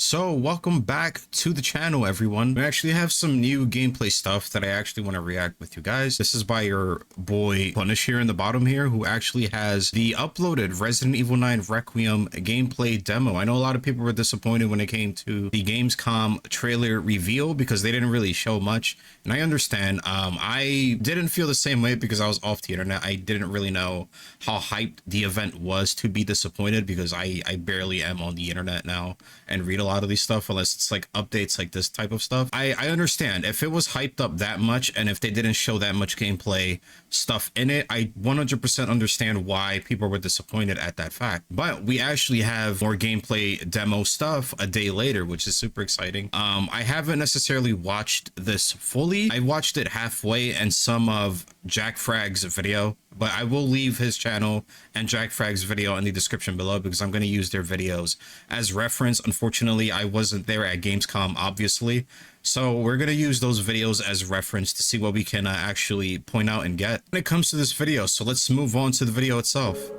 So welcome back to the channel, everyone. We actually have some new gameplay stuff that I actually want to react with you guys. This is by your boy Punish here in the bottom here, who actually has the uploaded Resident Evil 9 Requiem gameplay demo. I know a lot of people were disappointed when it came to the Gamescom trailer reveal because they didn't really show much, and I understand. I didn't feel the same way because I was off the internet. I didn't really know how hyped the event was to be disappointed because I barely am on the internet now and read a lot of these stuff unless it's like updates like this type of stuff. I understand if it was hyped up that much and if they didn't show that much gameplay stuff in it, I 100% understand why people were disappointed at that fact. But we actually have more gameplay demo stuff a day later, which is super exciting. I haven't necessarily watched this fully. I watched it halfway and some of Jack Frag's video, but I will leave his channel and Jack Frag's video in the description below because I'm going to use their videos as reference. Unfortunately, I wasn't there at Gamescom, obviously, so we're going to use those videos as reference to see what we can actually point out and get when it comes to this video. So let's move on to the video itself.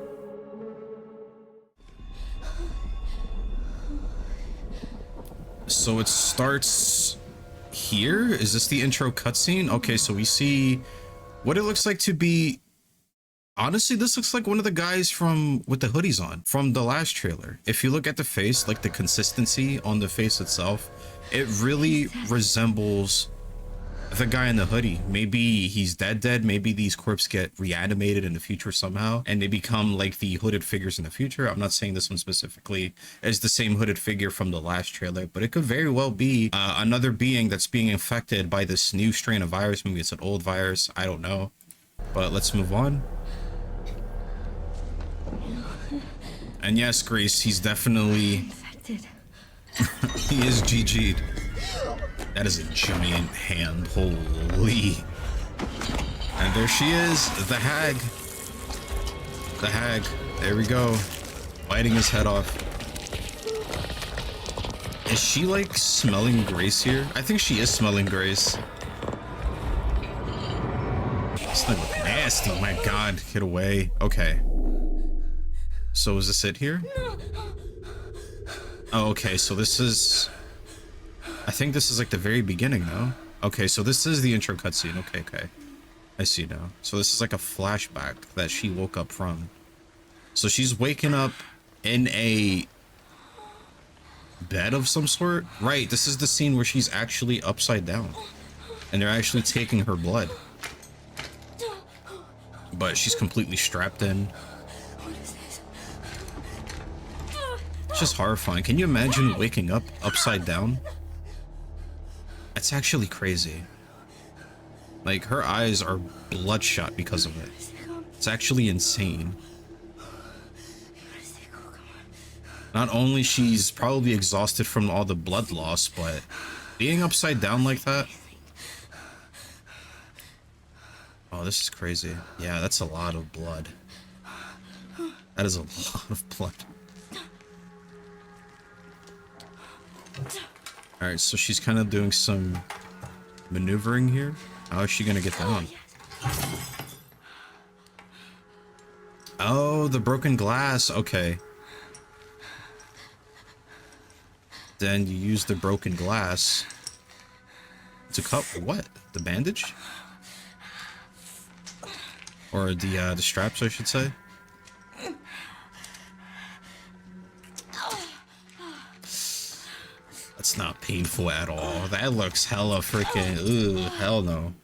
So it starts here. Is this the intro cutscene? Okay, so we see what it looks like to be. Honestly, this looks like one of the guys from with the hoodies on from the last trailer. If you look at the face, like the consistency on the face itself, it really resembles the guy in the hoodie. Maybe he's dead. Maybe these corpses get reanimated in the future somehow and they become like the hooded figures in the future. I'm not saying this one specifically is the same hooded figure from the last trailer, but it could very well be another being that's being infected by this new strain of virus. Maybe it's an old virus, I don't know, but let's move on. And yes, Grace, he's definitely infected. He is GG'd. That is a giant hand, holy. And there she is, the hag. The hag, there we go. Biting his head off. Is she like smelling Grace here? I think she is smelling Grace. This thing looks nasty, my god, get away. Okay. So is this it here? Oh, okay, so this is... I think this is like the very beginning, no? Okay, so this is the intro cutscene. Okay. I see now. So this is like a flashback that she woke up from. So she's waking up in a bed of some sort? Right, this is the scene where she's actually upside down. And they're actually taking her blood. But she's completely strapped in. It's just horrifying. Can you imagine waking up upside down? It's actually crazy. Like, her eyes are bloodshot because of it. It's actually insane. Not only she's probably exhausted from all the blood loss, but being upside down like that. Oh, this is crazy. Yeah, that's a lot of blood. That is a lot of blood. Alright, so she's kind of doing some maneuvering here. How is she gonna get down? Oh, the broken glass. Okay. Then you use the broken glass to cut what? The bandage? Or the straps, I should say. That's not painful at all. That looks hella freaking, ooh, hell no.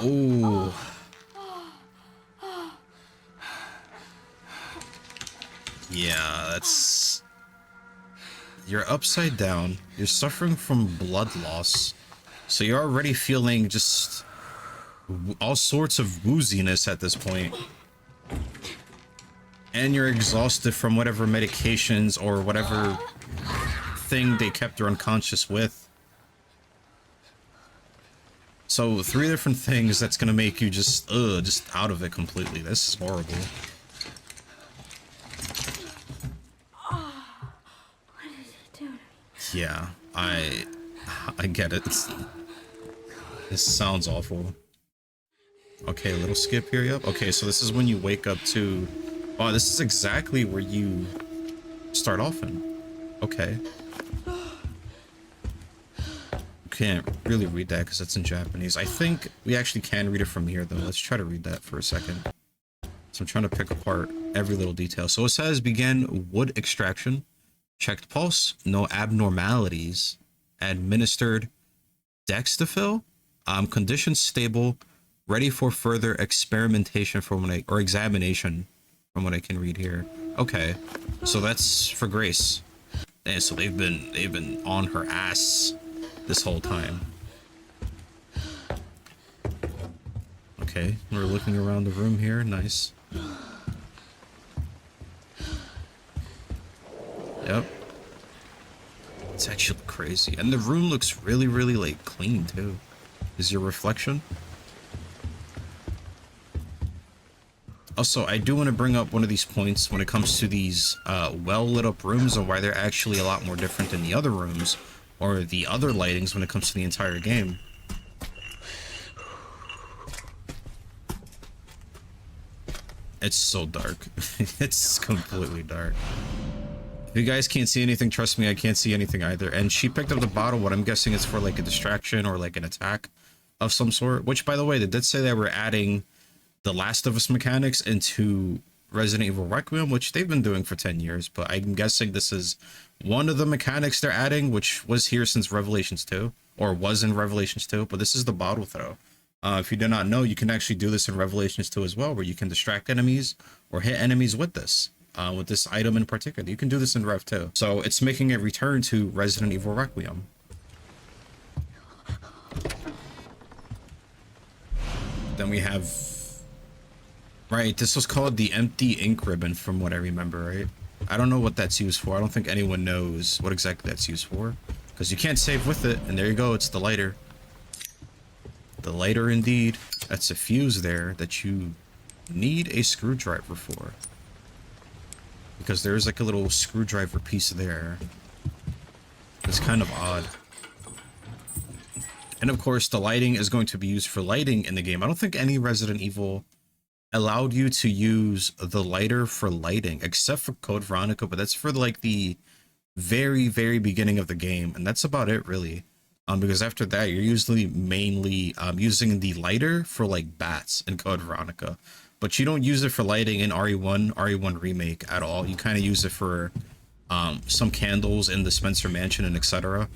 Ooh. Yeah, that's... You're upside down. You're suffering from blood loss. So you're already feeling just all sorts of wooziness at this point. And you're exhausted from whatever medications or whatever thing they kept her unconscious with. So 3 different things that's gonna make you just out of it completely. This is horrible. What did it do? Yeah, I get it. This sounds awful. Okay, a little skip here. Yep. Okay, so this is when you wake up to Oh, this is exactly where you start off in. Okay. Can't really read that because it's in Japanese. I think we actually can read it from here though. Let's try to read that for a second. So I'm trying to pick apart every little detail. So it says begin wood extraction, checked pulse, no abnormalities, administered dextafil, conditions stable, ready for further experimentation from what I, or examination from what I can read here. Okay, so that's for Grace. And so they've been on her ass this whole time. Okay, we're looking around the room here. Nice. Yep. It's actually crazy. And the room looks really, really like clean too. Is your reflection? Also, I do want to bring up one of these points when it comes to these well lit up rooms and why they're actually a lot more different than the other rooms or the other lightings when it comes to the entire game. It's so dark. It's completely dark. If you guys can't see anything, trust me, I can't see anything either. And she picked up the bottle, what I'm guessing is for like a distraction or like an attack of some sort. Which, by the way, they did say they were adding the Last of Us mechanics into Resident Evil Requiem, which they've been doing for 10 years. But I'm guessing this is one of the mechanics they're adding, which was here since Revelations 2, or was in Revelations 2. But this is the bottle throw. If you did not know, you can actually do this in Revelations 2 as well, where you can distract enemies or hit enemies with this item in particular. You can do this in Rev 2. So it's making a return to Resident Evil Requiem. Then we have... Right, this was called the empty ink ribbon from what I remember, right? I don't know what that's used for. I don't think anyone knows what exactly that's used for. Because you can't save with it, and there you go, it's the lighter. The lighter indeed. That's a fuse there that you need a screwdriver for. Because there's like a little screwdriver piece there. It's kind of odd. And of course, the lighting is going to be used for lighting in the game. I don't think any Resident Evil allowed you to use the lighter for lighting, except for Code Veronica, but that's for like the very, very beginning of the game. And that's about it, really. Because after that, you're usually mainly using the lighter for like bats in Code Veronica. But you don't use it for lighting in RE1 Remake at all. You kind of use it for some candles in the Spencer Mansion and etc.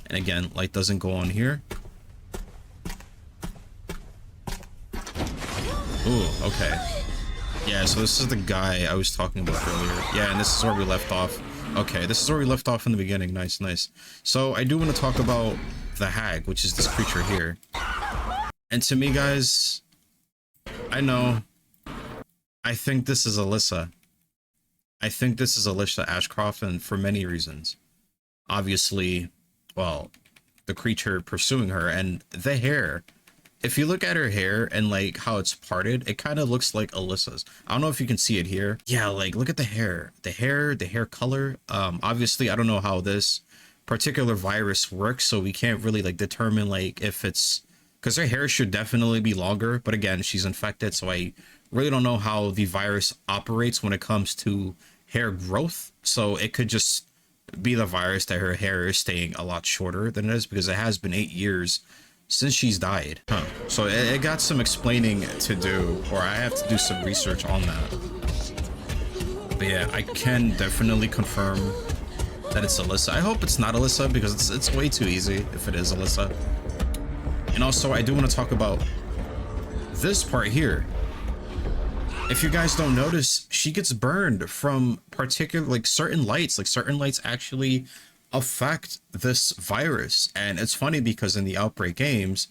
And again, light doesn't go on here. Ooh, okay. Yeah, so this is the guy I was talking about earlier. Yeah, and this is where we left off. Okay, this is where we left off in the beginning. Nice, nice. So I do want to talk about the hag, which is this creature here. And to me, guys, I know. I think this is Alyssa. I think this is Alyssa Ashcroft, and for many reasons. Obviously, well, the creature pursuing her and the hair. If you look at her hair and like how it's parted, it kind of looks like Alyssa's. I don't know if you can see it here. Yeah, like look at the hair, the hair color. Obviously, I don't know how this particular virus works, so we can't really like determine like if it's, because her hair should definitely be longer. But again, she's infected, so I really don't know how the virus operates when it comes to hair growth. So it could just be the virus that her hair is staying a lot shorter than it is, because it has been 8 years since she's died. So it got some explaining to do, or I have to do some research on that. But yeah, I can definitely confirm that it's Alyssa. I hope it's not Alyssa, because it's way too easy if it is Alyssa. And also, I do want to talk about this part here. If you guys don't notice, she gets burned from particular, like certain lights actually affect this virus. And it's funny because in the Outbreak games,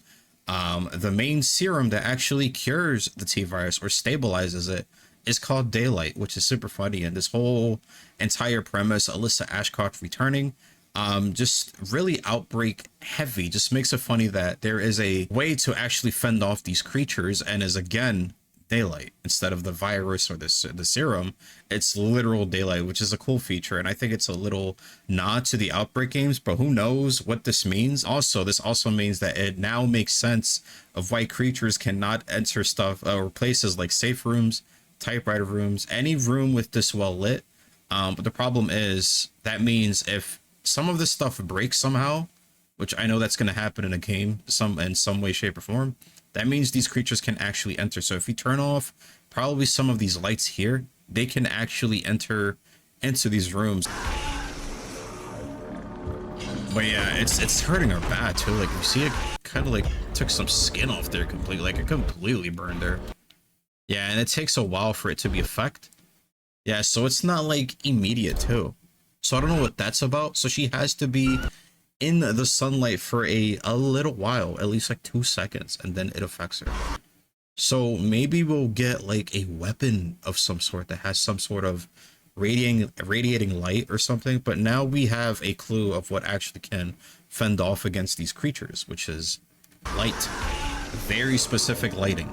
the main serum that actually cures the T-virus or stabilizes it is called Daylight, which is super funny. And this whole entire premise, Alyssa Ashcroft returning, just really Outbreak heavy, just makes it funny that there is a way to actually fend off these creatures, and is again Daylight instead of the virus or the serum. It's literal Daylight, which is a cool feature, and I think it's a little nod to the Outbreak games, but who knows what this means. Also, this also means that it now makes sense of why creatures cannot enter stuff or places like safe rooms, typewriter rooms, any room with this well lit. But the problem is that means if some of this stuff breaks somehow, which I know that's going to happen in a game in some way, shape, or form, that means these creatures can actually enter. So if we turn off probably some of these lights here, they can actually enter into these rooms. But yeah, it's hurting her bad too. Like, you see, it kind of like took some skin off there completely. Like, it completely burned her. Yeah, and it takes a while for it to be effect. Yeah, so it's not like immediate too. So I don't know what that's about. So she has to be in the sunlight for a little while, at least like 2 seconds, and then it affects her. So maybe we'll get like a weapon of some sort that has some sort of radiating light or something. But now we have a clue of what actually can fend off against these creatures, which is light. Very specific lighting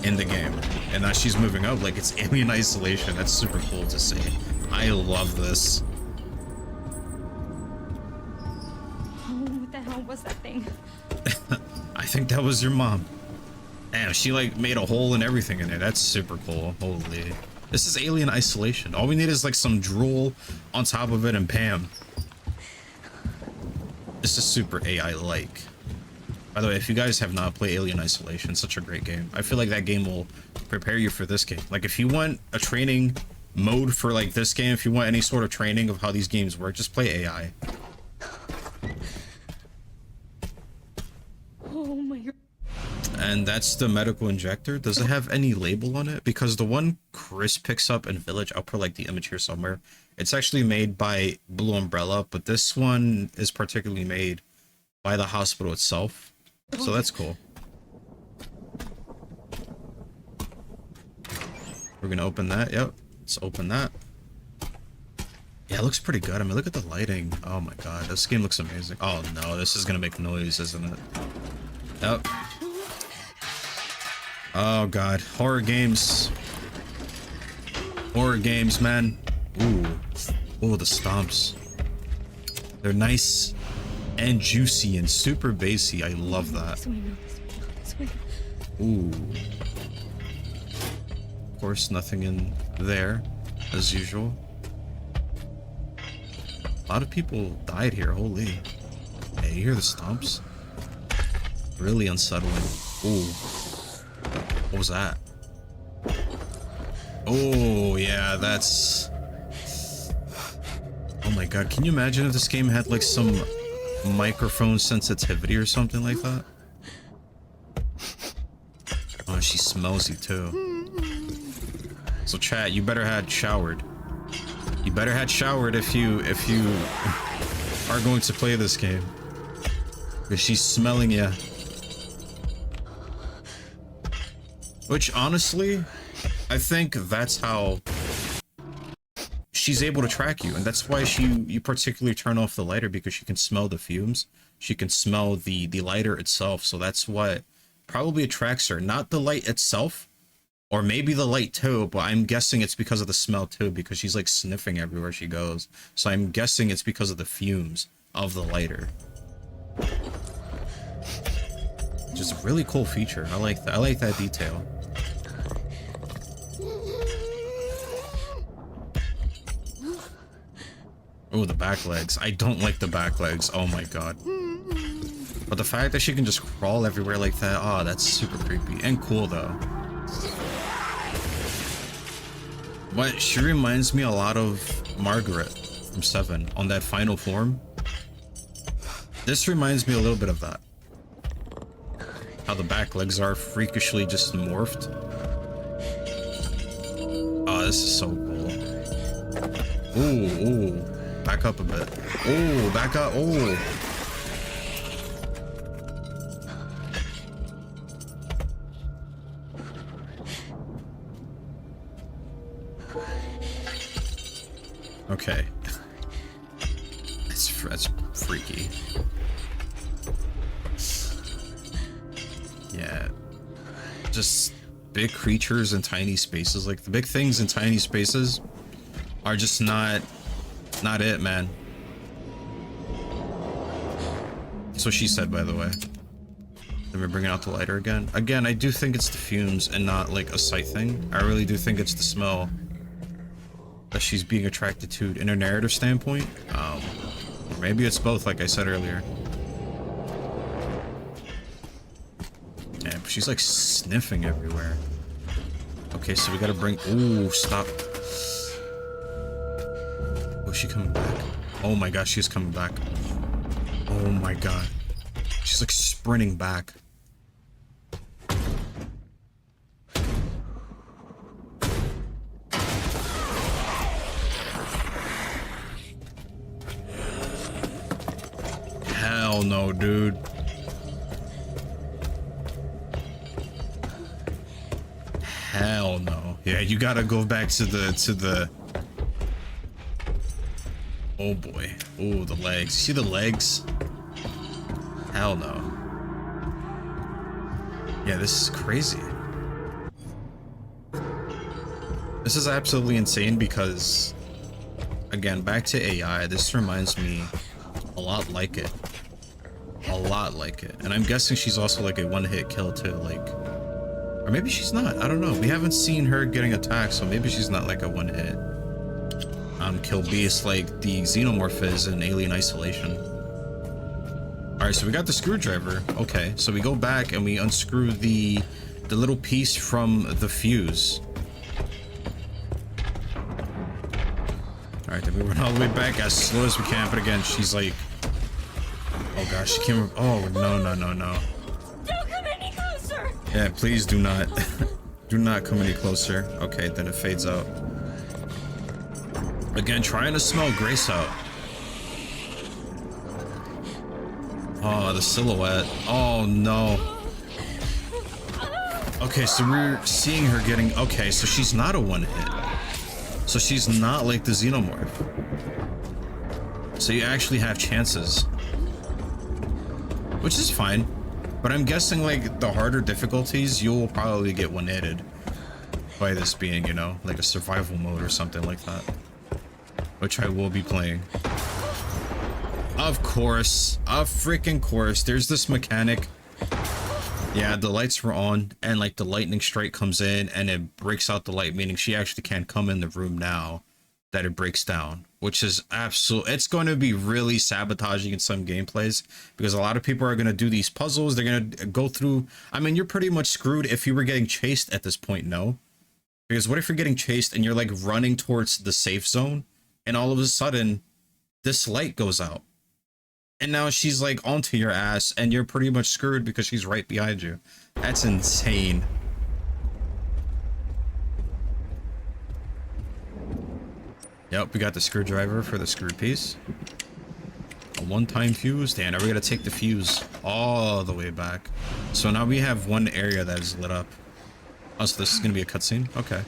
in the game. And now she's moving up like it's alien isolation. That's super cool to see. I love this. What the hell was that thing? I think that was your mom. Damn, she like made a hole and everything in it. That's super cool. Holy. This is alien isolation. All we need is like some drool on top of it and bam. This is super AI-like. By the way, if you guys have not played Alien Isolation, such a great game. I feel like that game will prepare you for this game. Like, if you want a training mode for like this game, if you want any sort of training of how these games work, just play AI. Oh my god. And that's the medical injector. Does it have any label on it? Because the one Chris picks up in Village, I'll put like the image here somewhere. It's actually made by Blue Umbrella, but this one is particularly made by the hospital itself. So that's cool. We're gonna open that. Yep, let's open that. Yeah, it looks pretty good. I mean, look at the lighting. Oh my god, this game looks amazing. Oh no, this is gonna make noise, isn't it? Yep. Oh god, horror games. Horror games, man. Ooh. Ooh, the stomps. They're nice and juicy and super bassy. I love that. This way, no, this way. Ooh. Of course, nothing in there, as usual. A lot of people died here, holy. Hey, you hear the stomps? Really unsettling. Ooh. What was that? Oh, yeah, that's... Oh my god, can you imagine if this game had like some microphone sensitivity or something like that? Oh, she smells you too. So chat, you better had showered. You better had showered if you are going to play this game. Because she's smelling you. Which honestly, I think that's how she's able to track you, and that's why you particularly turn off the lighter, because she can smell the fumes. She can smell the lighter itself, so that's what probably attracts her. Not the light itself, or maybe the light too, but I'm guessing it's because of the smell too, because she's like sniffing everywhere she goes. So I'm guessing it's because of the fumes of the lighter. Just a really cool feature. I like that. I like that detail. Oh, the back legs. I don't like the back legs. Oh my god. But the fact that she can just crawl everywhere like that, oh, that's super creepy. And cool, though. But she reminds me a lot of Margaret from 7 on that final form. This reminds me a little bit of that. How the back legs are freakishly just morphed. Oh, this is so cool. Ooh, ooh. Back up a bit. Oh, back up. Oh. Okay. That's freaky. Yeah. Just big creatures in tiny spaces. Like, the big things in tiny spaces are just not it, man. That's what she said, by the way. Then we're bringing out the lighter again. Again, I do think it's the fumes and not like a sight thing. I really do think it's the smell that she's being attracted to in a narrative standpoint. Or maybe it's both, like I said earlier. Yeah, but she's like sniffing everywhere. Okay, so we gotta bring... Ooh, stop. Oh, is she coming back? Oh my gosh, she's coming back. Oh my god. She's like sprinting back. Hell no, dude. Hell no. Yeah, you gotta go back to the... Oh boy. Oh, the legs. See the legs? Hell no. Yeah, this is crazy. This is absolutely insane because, again, back to AI, this reminds me a lot like it. A lot like it. And I'm guessing she's also like a one-hit kill too, like... Or maybe she's not, I don't know. We haven't seen her getting attacked, so maybe she's not like a one-hit kill beast like the Xenomorph is in Alien Isolation. Alright, so we got the screwdriver. Okay, so we go back and we unscrew the little piece from the fuse. Alright, then we run all the way back as slow as we can, but again, she's like... Oh gosh, she came... Oh, no, no, no, no. Don't come any closer! Yeah, please do not. Do not come any closer. Okay, then it fades out. Again, trying to smell Grace out. Oh, the silhouette. Oh, no. Okay, so we're seeing her getting... Okay, so she's not a one-hit. So she's not like the Xenomorph. So you actually have chances. Which is fine. But I'm guessing, like, the harder difficulties, you'll probably get one-hitted by this being, you know, like a survival mode or something like that. Which I will be playing. Of course. Of freaking course. There's this mechanic. Yeah, the lights were on, and like the lightning strike comes in and it breaks out the light, meaning she actually can't come in the room now that it breaks down, which is absolute. It's going to be really sabotaging in some gameplays because a lot of people are going to do these puzzles. They're going to go through. I mean, you're pretty much screwed if you were getting chased at this point, no? Because what if you're getting chased and you're like running towards the safe zone and all of a sudden this light goes out? And now she's like onto your ass and you're pretty much screwed because she's right behind you. That's insane. Yep, we got the screwdriver for the screw piece. A one-time fuse. Damn, now we gotta take the fuse all the way back. So now we have one area that is lit up. Oh, so this is gonna be a cutscene? Okay.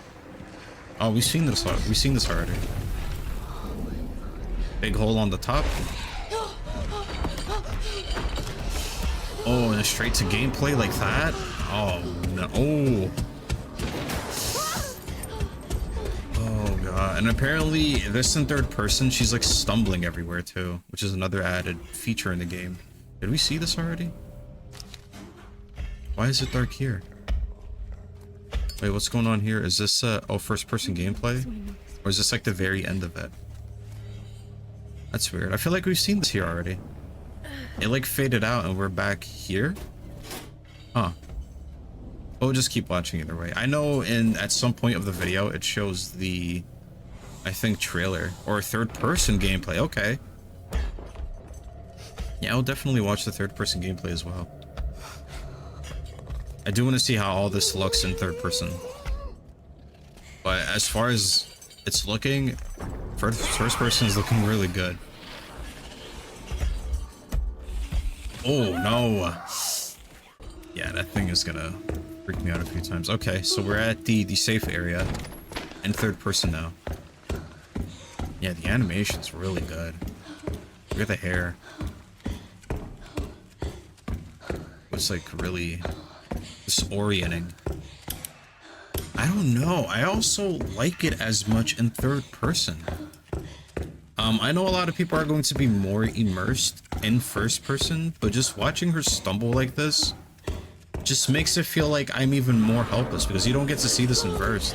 Oh, we've seen this already. Big hole on the top. Oh, and straight to gameplay like that? Oh, no. Oh. Oh, God. And apparently, this in third person, she's like stumbling everywhere too, which is another added feature in the game. Did we see this already? Why is it dark here? Wait, what's going on here? Is this, oh, first person gameplay? Or is this like the very end of it? That's weird. I feel like we've seen this here already. It like faded out and we're back here. Huh. We'll just keep watching either way. I know at some point of the video it shows the, I think, trailer or third person gameplay. Okay. Yeah, I'll definitely watch the third person gameplay as well. I do want to see how all this looks in third person. But as far as it's looking, first person is looking really good. Oh no. Yeah, that thing is gonna freak me out a few times. Okay, so we're at the safe area in third person now. Yeah, the animation's really good. Look at the hair. It's like really disorienting. I don't know. I also like it as much in third person. I know a lot of people are going to be more immersed in first person, but just watching her stumble like this just makes it feel like I'm even more helpless because you don't get to see this in verse.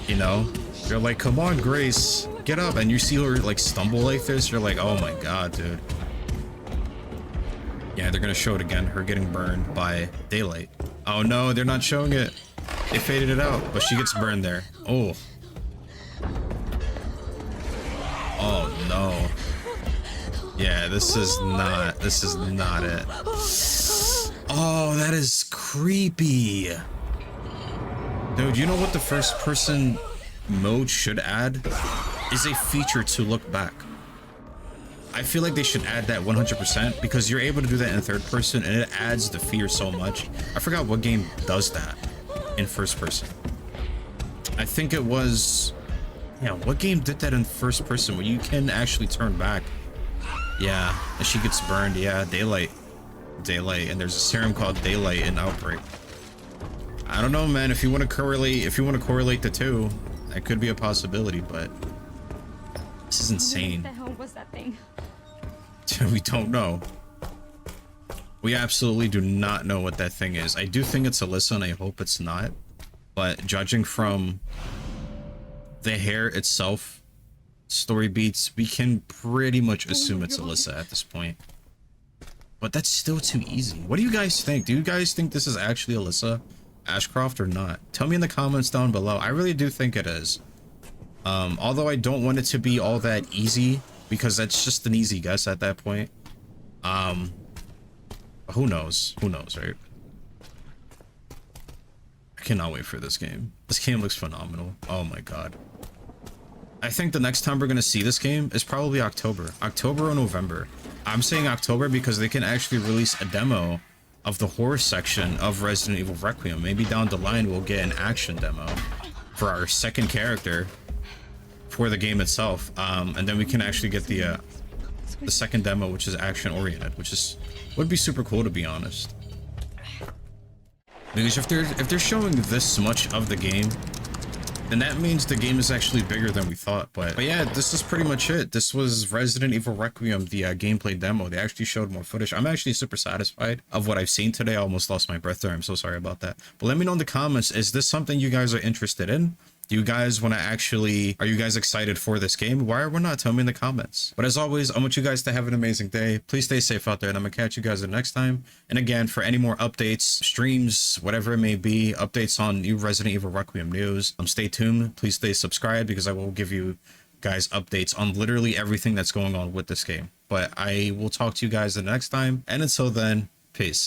You know, you're like, come on, Grace, get up, and you see her like stumble like this. You're like, oh my god, dude. Yeah, they're gonna show it again, her getting burned by daylight. Oh no, they're not showing it. They faded it out, but she gets burned there. Oh. Oh no. Yeah, this is not it. Oh, that is creepy. Dude, you know what the first person mode should add? Is a feature to look back. I feel like they should add that 100% because you're able to do that in third person and it adds the fear so much. I forgot what game does that in first person. I think it was, yeah, what game did that in first person where you can actually turn back? Yeah, and she gets burned. Yeah, Daylight, and there's a serum called Daylight in Outbreak. I don't know, man. If you want to correlate the two, that could be a possibility, but this is insane. What the hell was that thing? We don't know. We absolutely do not know what that thing is. I do think it's Alyssa, and I hope it's not. But judging from the hair itself, story beats, we can pretty much assume it's Alyssa at this point. But that's still too easy. What do you guys think? Do you guys think this is actually Alyssa Ashcroft or not? Tell me in the comments down below. I really do think it is. Although I don't want it to be all that easy because that's just an easy guess at that point. Who knows? Who knows, right? I cannot wait for this game. This game looks phenomenal. Oh my god. I think the next time we're gonna see this game is probably October or November. I'm saying October because they can actually release a demo of the horror section of Resident Evil Requiem. Maybe down the line we'll get an action demo for our second character for the game itself, and then we can actually get the second demo, which is action oriented, which would be super cool, to be honest. Because if they're showing this much of the game, then that means the game is actually bigger than we thought. But yeah, this is pretty much it. This was Resident Evil Requiem, the gameplay demo. They actually showed more footage. I'm actually super satisfied of what I've seen today. I almost lost my breath there. I'm so sorry about that. But let me know in the comments, is this something you guys are interested in? Do you guys want to are you guys excited for this game? Why or not? Tell me in the comments. But as always, I want you guys to have an amazing day. Please stay safe out there, and I'm gonna catch you guys the next time. And again, for any more updates, streams, whatever it may be, updates on new Resident Evil Requiem news, stay tuned. Please stay subscribed because I will give you guys updates on literally everything that's going on with this game. But I will talk to you guys the next time. And until then, peace.